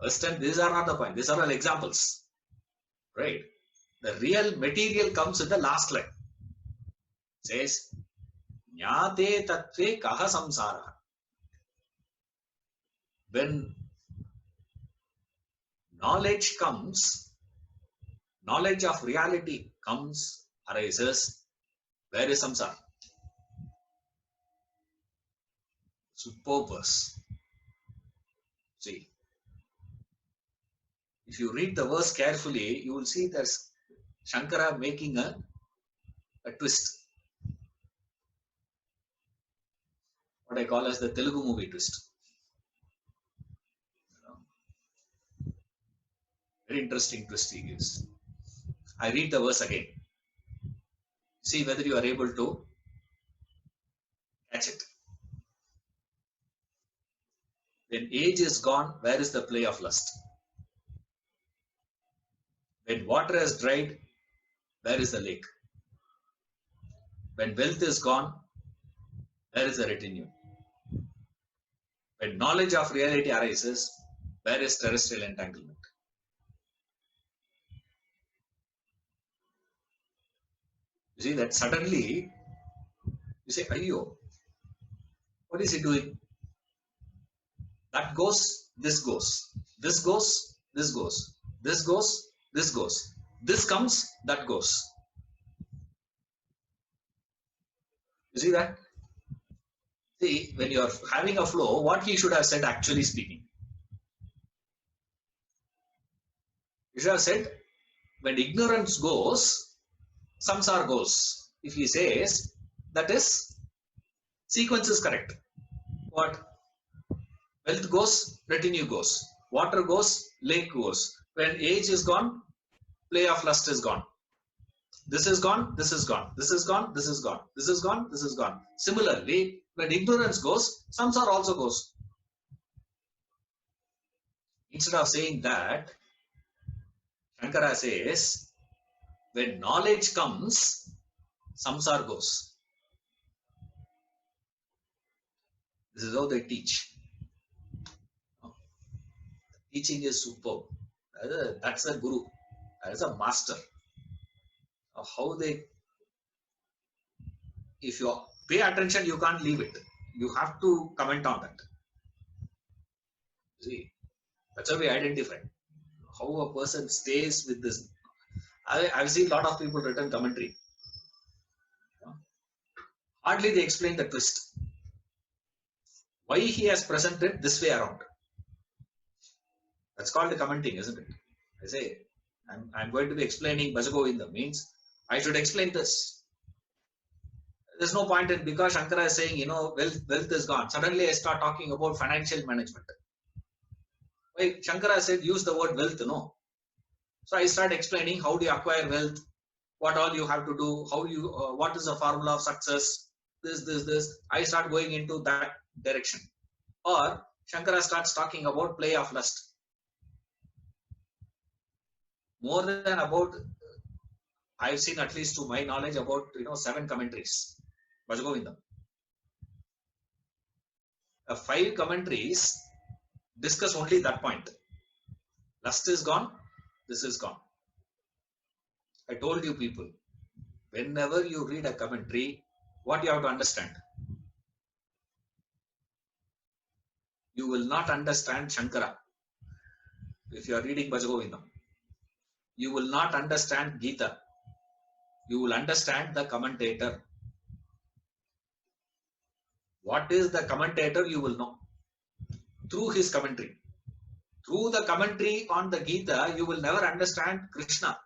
First and these are not the point. These are all examples. Right? The real material comes in the last line. It says, Jnate tattve kaha samsara. When knowledge comes, knowledge of reality comes, arises, where is samsara? Superb verse. See, if you read the verse carefully, you will see there's Shankara making a twist. What I call as the Telugu movie twist. Very interesting twist he gives. I read the verse again. See whether you are able to catch it. When age is gone, where is the play of lust? When water has dried, where is the lake? When wealth is gone, where is the retinue? When knowledge of reality arises, where is terrestrial entanglement? You see that suddenly you say, Ayyo, what is he doing? That goes, this goes. This goes, this goes. This goes, this goes. This comes, that goes. You see that? See, when you are having a flow, what he should have said actually speaking. He should have said, when ignorance goes, samsara goes. If he says, that is, sequence is correct. What? Wealth goes, retinue goes. Water goes, lake goes. When age is gone, play of lust is gone. This is gone, this is gone. This is gone, this is gone. This is gone, this is gone. Similarly, when ignorance goes, samsara also goes. Instead of saying that, Shankara says, when knowledge comes, samsara goes. This is how they teach. Teaching is superb. That's a guru. That's a master. How they, if you pay attention, you can't leave it. You have to comment on that. See, that's how we identify how a person stays with this. I've seen a lot of people written commentary. Hardly they explain the twist. Why he has presented this way around. That's called the commenting, isn't it? I say, I'm going to be explaining bhajagovindam means I should explain this. There's no point in, because Shankara is saying, wealth is gone. Suddenly I start talking about financial management. Why? Shankara said, use the word wealth, no. So I start explaining how do you acquire wealth, what all you have to do, how you, what is the formula of success, this. I start going into that direction. Or Shankara starts talking about play of lust. More than about, I've seen, at least to my knowledge, about 7 commentaries. Bhajagovindam. 5 commentaries discuss only that point. Lust is gone, this is gone. I told you people, whenever you read a commentary, what you have to understand? You will not understand Shankara if you are reading Bhajagovindam. You will not understand Gita. You will understand the commentator. What is the commentator, you will know through his commentary. Through the commentary on the Gita, you will never understand Krishna.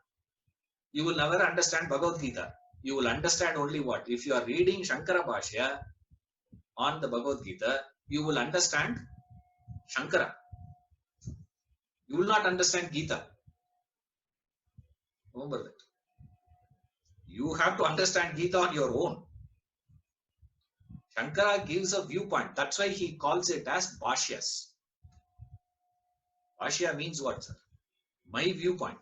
You will never understand Bhagavad Gita. You will understand only what? If you are reading Shankara Bhashya on the Bhagavad Gita, you will understand Shankara. You will not understand Gita. Remember that. You have to understand Gita on your own. Shankara gives a viewpoint. That's why he calls it as Bhashyas. Bhashya means what, sir? My viewpoint.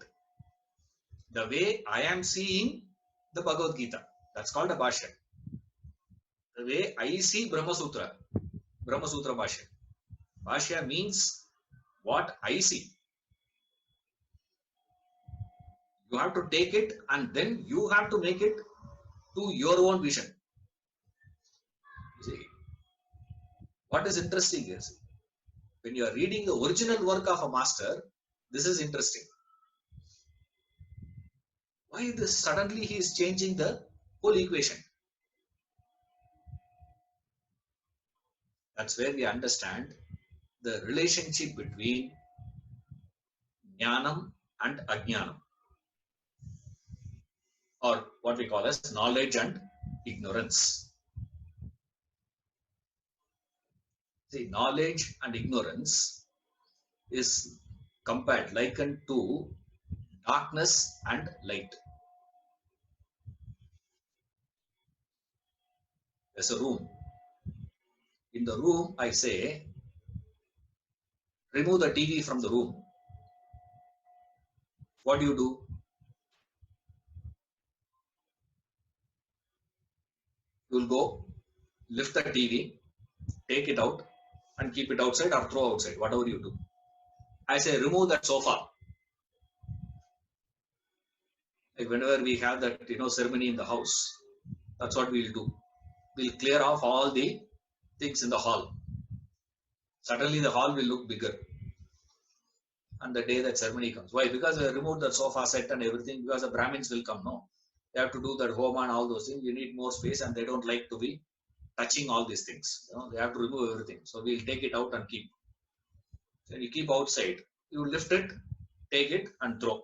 The way I am seeing the Bhagavad Gita. That's called a Bhashya. The way I see Brahma Sutra Bhashya. Bhashya means what I see. You have to take it and then you have to make it to your own vision. See, what is interesting is when you are reading the original work of a master, this is interesting. Why this suddenly he is changing the whole equation? That's where we understand the relationship between jnanam and ajnanam, or what we call as knowledge and ignorance. See, knowledge and ignorance is compared, likened to darkness and light. There's a room. In the room, I say, remove the TV from the room. What do? You will go, lift the TV, take it out, and keep it outside or throw outside, whatever you do. I say, remove that sofa. Like whenever we have that ceremony in the house, that's what we'll do. We'll clear off all the things in the hall. Suddenly the hall will look bigger. And the day that ceremony comes. Why? Because we removed the sofa set and everything, because the Brahmins will come. No, they have to do that homa and all those things. You need more space and they don't like to be touching all these things. They have to remove everything. So we'll take it out and keep. So you keep outside. You lift it, take it and throw.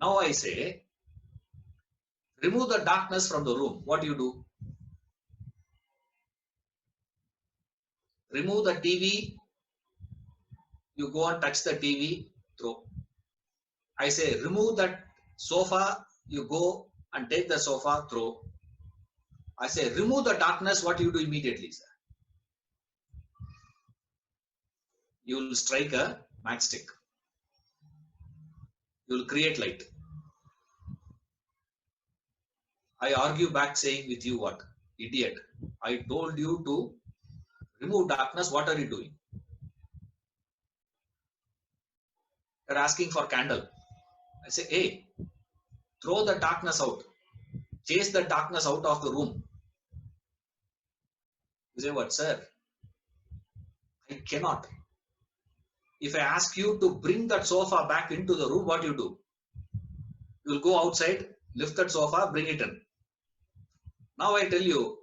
Now I say, remove the darkness from the room. What do? Remove the TV. You go and touch the TV, throw. I say, remove that sofa. You go and take the sofa, throw. I say, remove the darkness. What do you do immediately, sir? You will strike a matchstick. You will create light. I argue back saying with you, what? Idiot. I told you to remove darkness. What are you doing? You're asking for candle. I say, hey, throw the darkness out. Chase the darkness out of the room. You say, what, sir? I cannot. If I ask you to bring that sofa back into the room, what do? You will go outside, lift that sofa, bring it in. Now I tell you,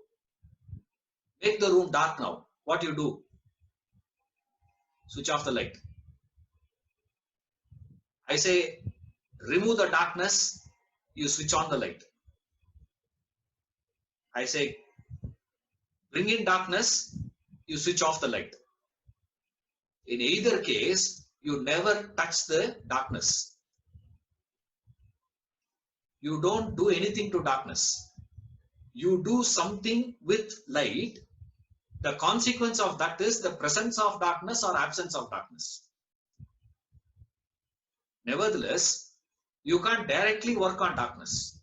make the room dark now. What do? Switch off the light. I say, remove the darkness, you switch on the light. I say, bring in darkness, you switch off the light. In either case, you never touch the darkness. You don't do anything to darkness. You do something with light. The consequence of that is the presence of darkness or absence of darkness. Nevertheless, you can't directly work on darkness.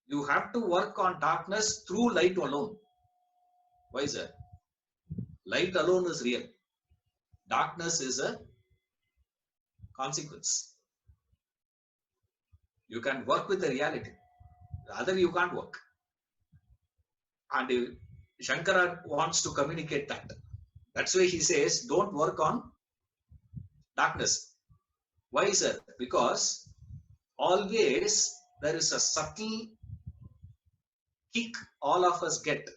You have to work on darkness through light alone. Why, sir? Light alone is real. Darkness is a consequence. You can work with the reality. Rather, you can't work. And Shankara wants to communicate that. That's why he says, don't work on darkness. Why, sir? Because always there is a subtle kick all of us get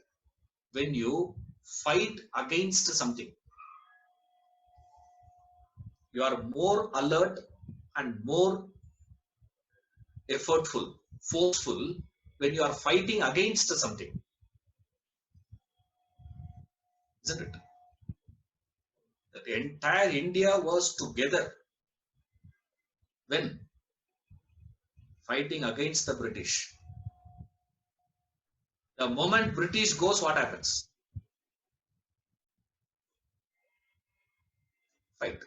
when you fight against something. You are more alert and more effortful, forceful when you are fighting against something, isn't it? The entire India was together when fighting against the British. The moment British goes, what happens? Fight.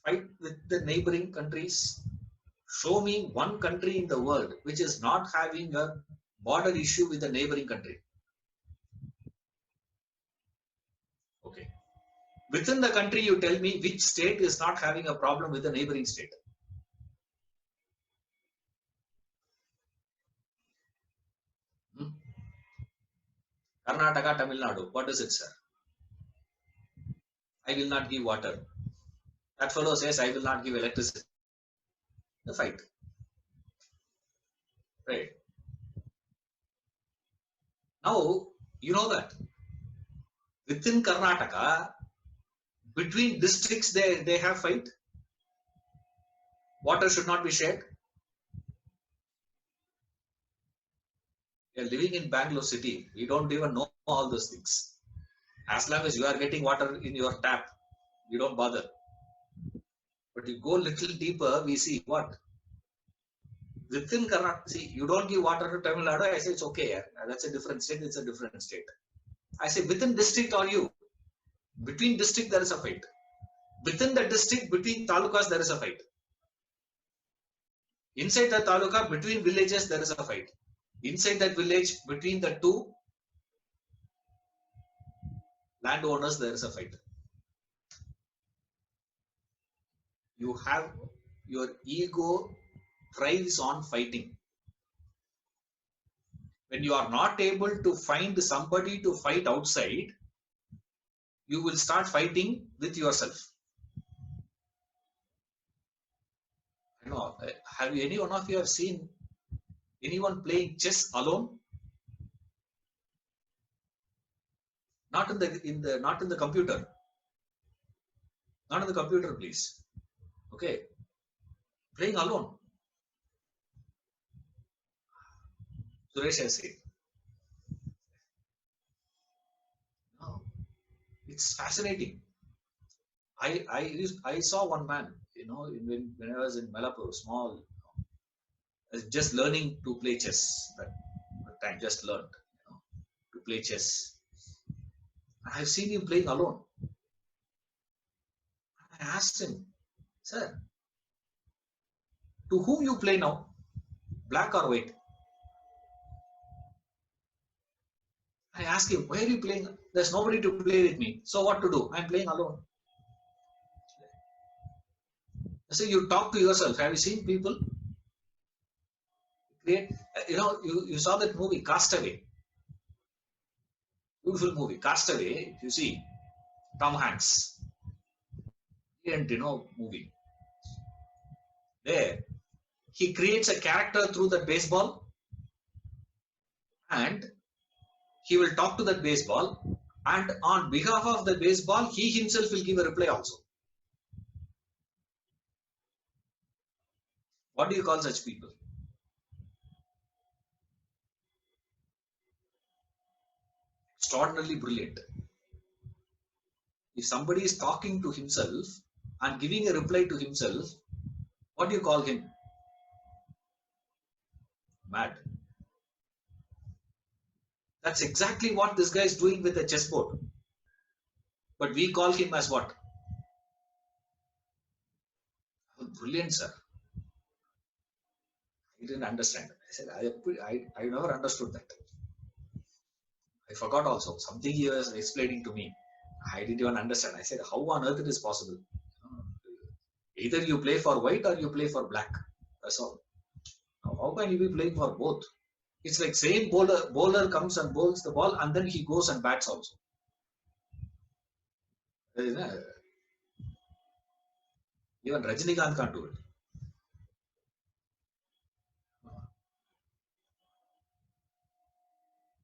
Fight with the neighboring countries. Show me one country in the world which is not having a border issue with the neighboring country. Okay. Within the country, you tell me which state is not having a problem with the neighboring state. Hmm? Karnataka, Tamil Nadu. What is it, sir? I will not give water. That fellow says, I will not give electricity. The fight. Right. Now, you know that within Karnataka, between districts, they have fight. Water should not be shared. We are living in Bangalore city. We don't even know all those things. As long as you are getting water in your tap, you don't bother. But you go a little deeper, we see what? Within Karnataka, see, you don't give water to Tamil Nadu, I say it's okay. Yeah. That's a different state, it's a different state. I say within district or you? Between district, there is a fight. Within the district, between talukas, there is a fight. Inside the taluka, between villages, there is a fight. Inside that village, between the two landowners, there is a fight. You have your ego thrives on fighting. When you are not able to find somebody to fight outside, you will start fighting with yourself. I know. Have any one of you have seen anyone playing chess alone? Not in the computer. Not in the computer, please. Okay. Playing alone. Suresh has said. No. It's fascinating. I saw one man, when I was in Malapur, small, just learning to play chess. That time, just learned, to play chess. I've seen him playing alone. I asked him, sir, to whom you play now? Black or white? I asked him, why are you playing? There's nobody to play with me. So what to do? I'm playing alone. I say, you talk to yourself. Have you seen people create? You saw that movie, Castaway. Beautiful movie, Castaway. If you see, Tom Hanks. Brilliant, movie. There, he creates a character through that baseball, and he will talk to that baseball, and on behalf of the baseball, he himself will give a reply also. What do you call such people? Extraordinarily brilliant. If somebody is talking to himself and giving a reply to himself, what do you call him? Mad. That's exactly what this guy is doing with the chessboard. But we call him as what? Brilliant, sir. I didn't understand. I said, I never understood that. I forgot also. Something he was explaining to me. I didn't even understand. I said, how on earth it is possible? Either you play for white or you play for black. That's all. Now, how can you be playing for both? It's like same bowler comes and bowls the ball and then he goes and bats also. Even Rajinikanth can't do it.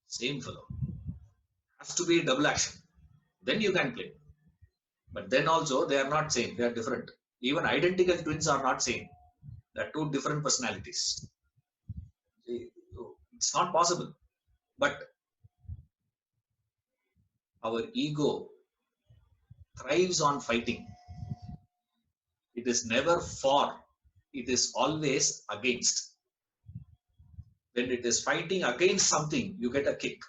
Same fellow. Has to be double action. Then you can play. But then also they are not same, they are different. Even identical twins are not same. They are two different personalities. It's not possible. But our ego thrives on fighting. It is never for, it is always against. When it is fighting against something, you get a kick.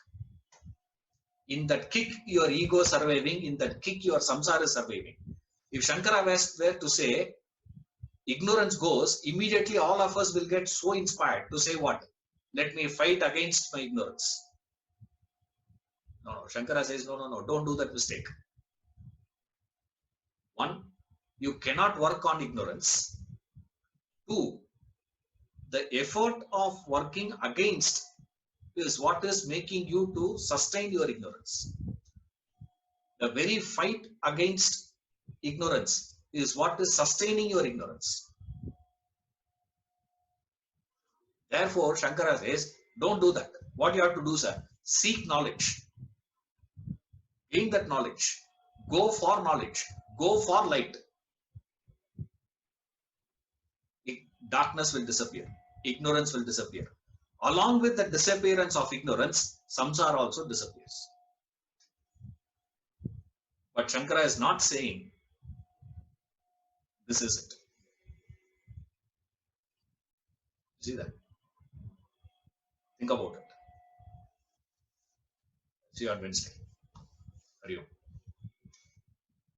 In that kick, your ego is surviving. In that kick, your samsara is surviving. If Shankara were to say, ignorance goes, immediately all of us will get so inspired to say what? Let me fight against my ignorance. No, Shankara says, no, don't do that mistake. One, you cannot work on ignorance. Two, the effort of working against is what is making you to sustain your ignorance. The very fight against ignorance is what is sustaining your ignorance. Therefore, Shankara says, don't do that. What you have to do, sir, seek knowledge. Gain that knowledge. Go for knowledge. Go for light. Darkness will disappear. Ignorance will disappear. Along with the disappearance of ignorance, samsara also disappears. But Shankara is not saying this is it. See that? Think about it. See you on Wednesday. Hari Om.